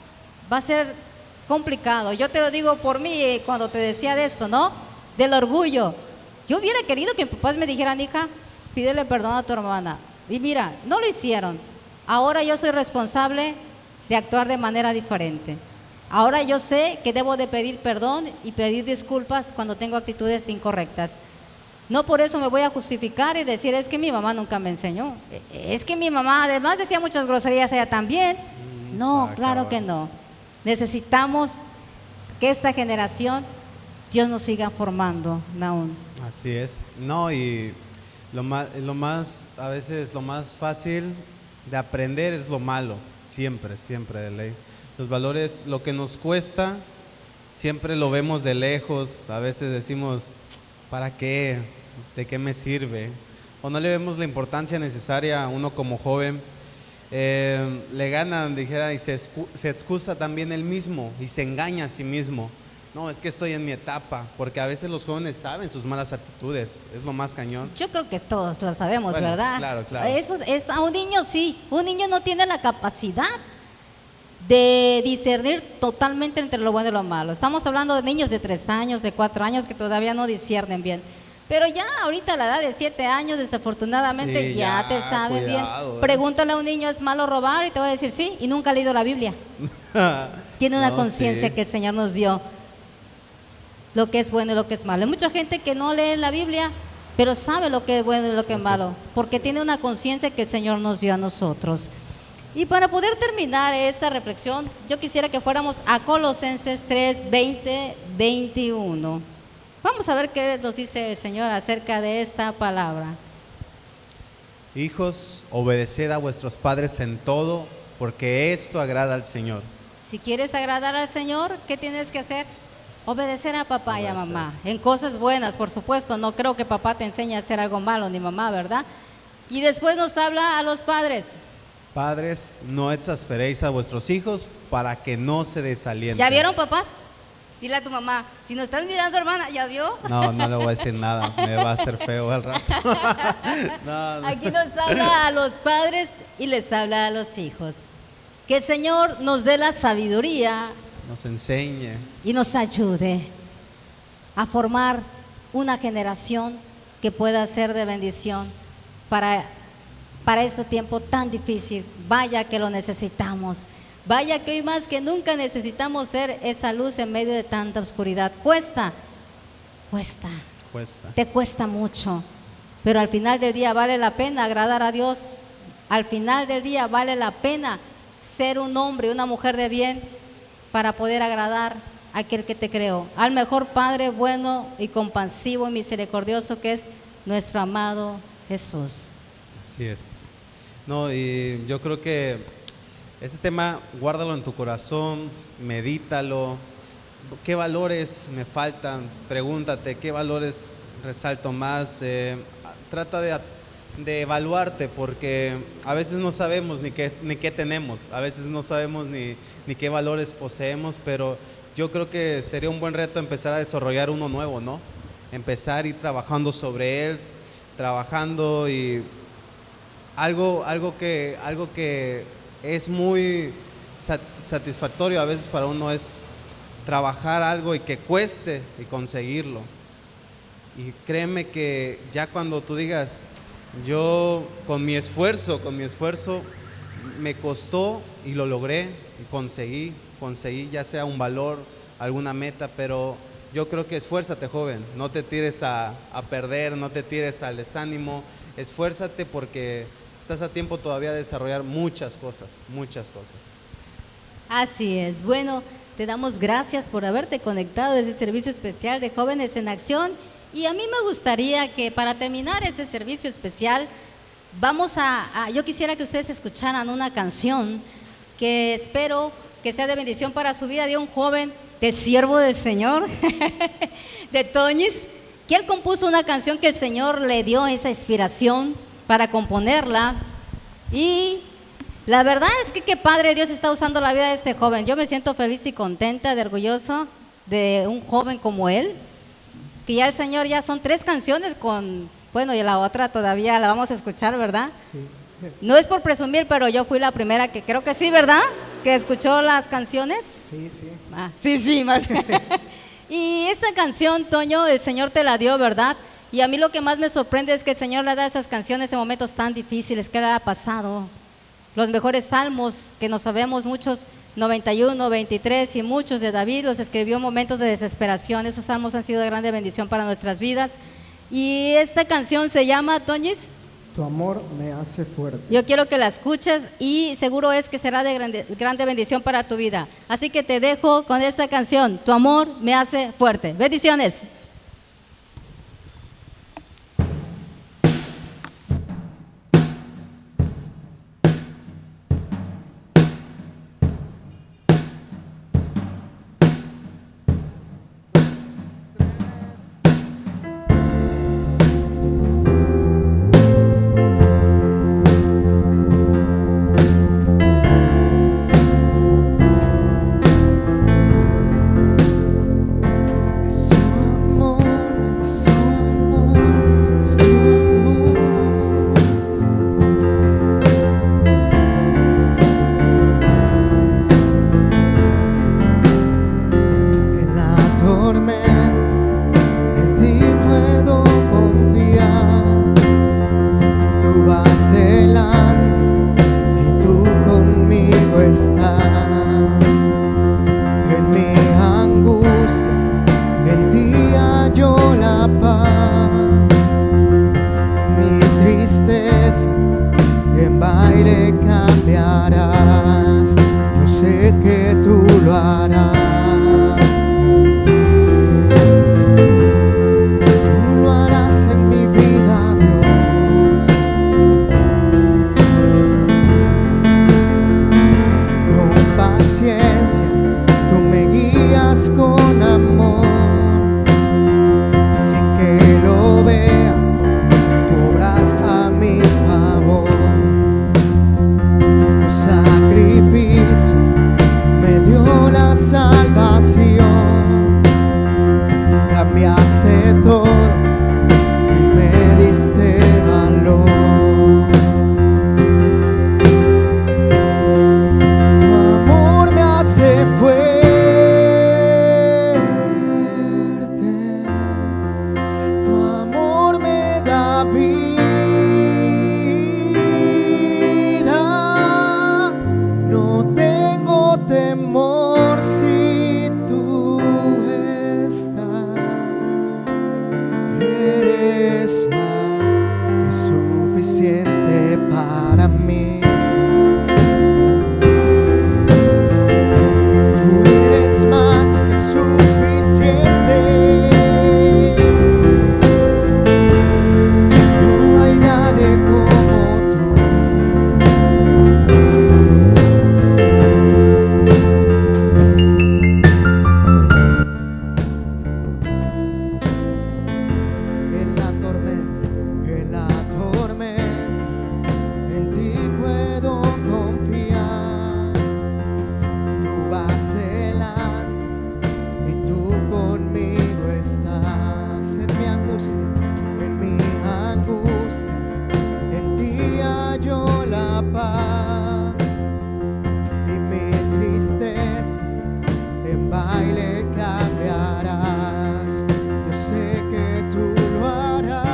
va a ser complicado. Yo te lo digo por mí cuando te decía de esto, ¿no? Del orgullo. Yo hubiera querido que mis papás me dijeran, hija, pídele perdón a tu hermana. Y mira, no lo hicieron. Ahora yo soy responsable de actuar de manera diferente. Ahora yo sé que debo de pedir perdón y pedir disculpas cuando tengo actitudes incorrectas. No por eso me voy a justificar y decir, es que mi mamá nunca me enseñó. Es que mi mamá además decía muchas groserías, ella también. No, claro que no. Necesitamos que esta generación, Dios nos siga formando, Naún. Así es. No, y a veces lo más fácil de aprender es lo malo. Siempre de ley. Los valores, lo que nos cuesta, siempre lo vemos de lejos. A veces decimos, ¿para qué? ¿De qué me sirve? O no le vemos la importancia necesaria a uno como joven. le ganan, dijera, y se excusa también él mismo y se engaña a sí mismo. No, es que estoy en mi etapa, porque a veces los jóvenes saben sus malas actitudes, es lo más cañón. Yo creo que todos lo sabemos, Bueno, ¿verdad? claro, claro. Eso es a un niño, sí. Un niño no tiene la capacidad de discernir totalmente entre lo bueno y lo malo. Estamos hablando de niños de 3 años, de 4 años que todavía no disciernen bien. Pero ya ahorita a la edad de 7 años, desafortunadamente, Sí, ya ya, te sabe cuidado, bien. Pregúntale a un niño, ¿es malo robar? Y te va a decir sí, y nunca ha leído la Biblia. Tiene una No, conciencia sí. que el Señor nos dio, lo que es bueno y lo que es malo. Hay mucha gente que no lee la Biblia, pero sabe lo que es bueno y lo que es malo, porque tiene una conciencia que el Señor nos dio a nosotros. Y para poder terminar esta reflexión, yo quisiera que fuéramos a Colosenses 3, 20, 21. Vamos a ver qué nos dice el Señor acerca de esta palabra. Hijos, obedeced a vuestros padres en todo, porque esto agrada al Señor. Si quieres agradar al Señor, ¿qué tienes que hacer? Obedecer a papá y a Obedecer. mamá. En cosas buenas, por supuesto. No creo que papá te enseñe a hacer algo malo, ni mamá, ¿verdad? Y después nos habla a los padres. Padres, no exasperéis a vuestros hijos para que no se desalienten. ¿Ya vieron, papás? Dile a tu mamá, si nos estás mirando, hermana, ¿ya vio? No, no le voy a decir nada, me va a hacer feo al rato. No, no. Aquí nos habla a los padres y les habla a los hijos. Que el Señor nos dé la sabiduría Nos enseñe. y nos ayude a formar una generación que pueda ser de bendición para este tiempo tan difícil. Vaya que lo necesitamos. Vaya que hoy más que nunca necesitamos ser esa luz en medio de tanta oscuridad. Cuesta, Cuesta. te cuesta mucho, pero al final del día vale la pena agradar a Dios. Al final del día vale la pena ser un hombre, una mujer de bien para poder agradar a aquel que te creó, al mejor Padre bueno y compasivo y misericordioso que es nuestro amado Jesús. Así es. No, y yo creo que ese tema, guárdalo en tu corazón, medítalo. ¿Qué valores me faltan? Pregúntate, ¿qué valores resalto más? Trata de evaluarte, porque a veces no sabemos ni qué tenemos, a veces no sabemos ni qué valores poseemos, pero yo creo que sería un buen reto empezar a desarrollar uno nuevo, ¿no? Empezar a ir trabajando sobre él, trabajando y algo que es muy satisfactorio a veces para uno es trabajar algo y que cueste y conseguirlo. Y créeme que ya cuando tú digas, yo con mi esfuerzo me costó y lo logré y conseguí ya sea un valor, alguna meta, pero yo creo que esfuérzate, joven, no te tires a perder, no te tires al desánimo, esfuérzate porque estás a tiempo todavía de desarrollar muchas cosas. Así es. Bueno, te damos gracias por haberte conectado desde el servicio especial de Jóvenes en Acción. Y a mí me gustaría que para terminar este servicio especial, yo quisiera que ustedes escucharan una canción que espero que sea de bendición para su vida, de un joven, del siervo del Señor, de Toñis, que él compuso una canción que el Señor le dio esa inspiración para componerla. Y la verdad es que qué padre Dios está usando la vida de este joven. Yo me siento feliz y contenta, orgulloso de un joven como él, que ya el Señor ya son 3 canciones bueno, y la otra todavía la vamos a escuchar, ¿verdad? Sí. No es por presumir, pero yo fui la primera que creo que sí, ¿verdad? Que escuchó las canciones. Sí, sí. Sí, más. Y esta canción, Toño, el Señor te la dio, ¿verdad? Y a mí lo que más me sorprende es que el Señor le da esas canciones en momentos tan difíciles que le ha pasado. Los mejores salmos que nos sabemos, muchos, 91, 23 y muchos de David, los escribió en momentos de desesperación. Esos salmos han sido de grande bendición para nuestras vidas. Y esta canción se llama, Toñis, Tu amor me hace fuerte. yo quiero que la escuches y seguro es que será de grande bendición para tu vida. Así que te dejo con esta canción, Tu amor me hace fuerte. Bendiciones. tormenta, en ti puedo confiar. Tú vas delante y tú conmigo estás. En mi angustia, en ti hallo la paz. Mi tristeza en baile cambiarás. Yo sé que tú lo harás. Tú lo harás en mi vida, Dios. Con paciencia tú me guías con amor. Sin que lo vea, tú obras a mi favor. Tu sacrificio me dio la salvación. Cambiaste todo y me diste valor. Tu amor me hace fuerte. Tu amor me da vida. No tengo temor si tú estás. Eres más que suficiente para mí. Tú eres más que suficiente. No hay nadie como tú. En la tormenta, en ti puedo confiar. Tú vas delante y tú conmigo estás. En mi angustia, en ti hallo la paz. Y mi tristeza en baile cambiarás. Yo sé que tú lo harás.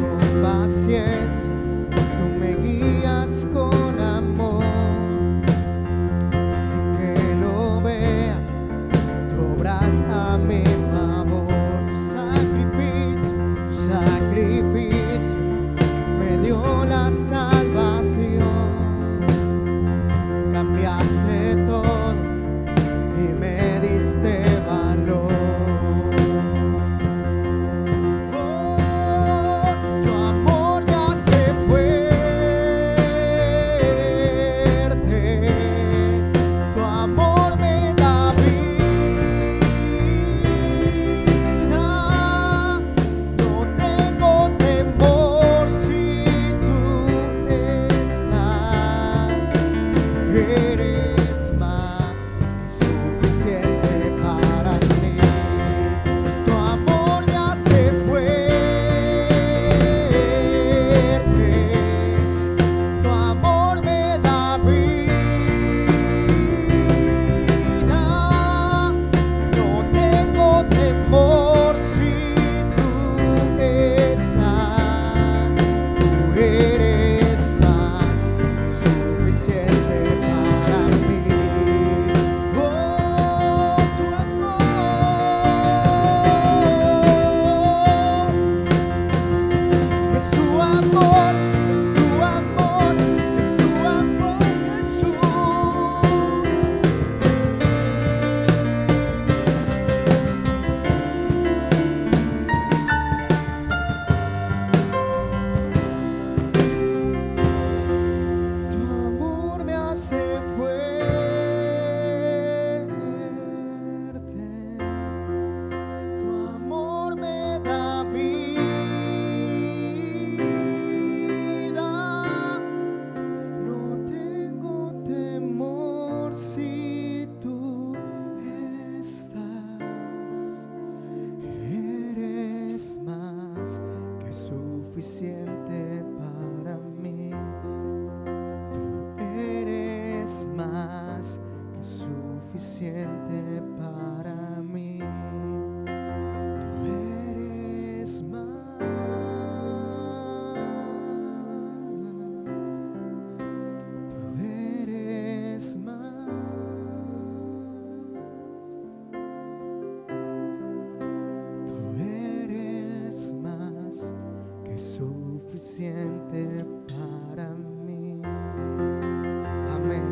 Con paciencia tú me guías con amor. Sin que lo vea, tú obras a mi favor. Tu sacrificio suficiente para mí. Tú eres más que suficiente para mí. Tú eres más. Tú eres más. Tú eres más que suficiente para mí. Amén.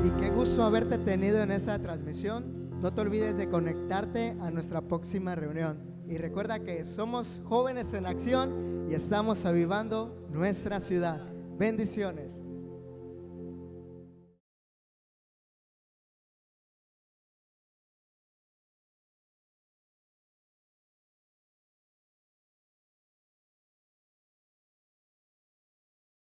Y qué gusto haberte tenido en esa transmisión. No te olvides de conectarte a nuestra próxima reunión. Y recuerda que somos Jóvenes en Acción y estamos avivando nuestra ciudad. Bendiciones.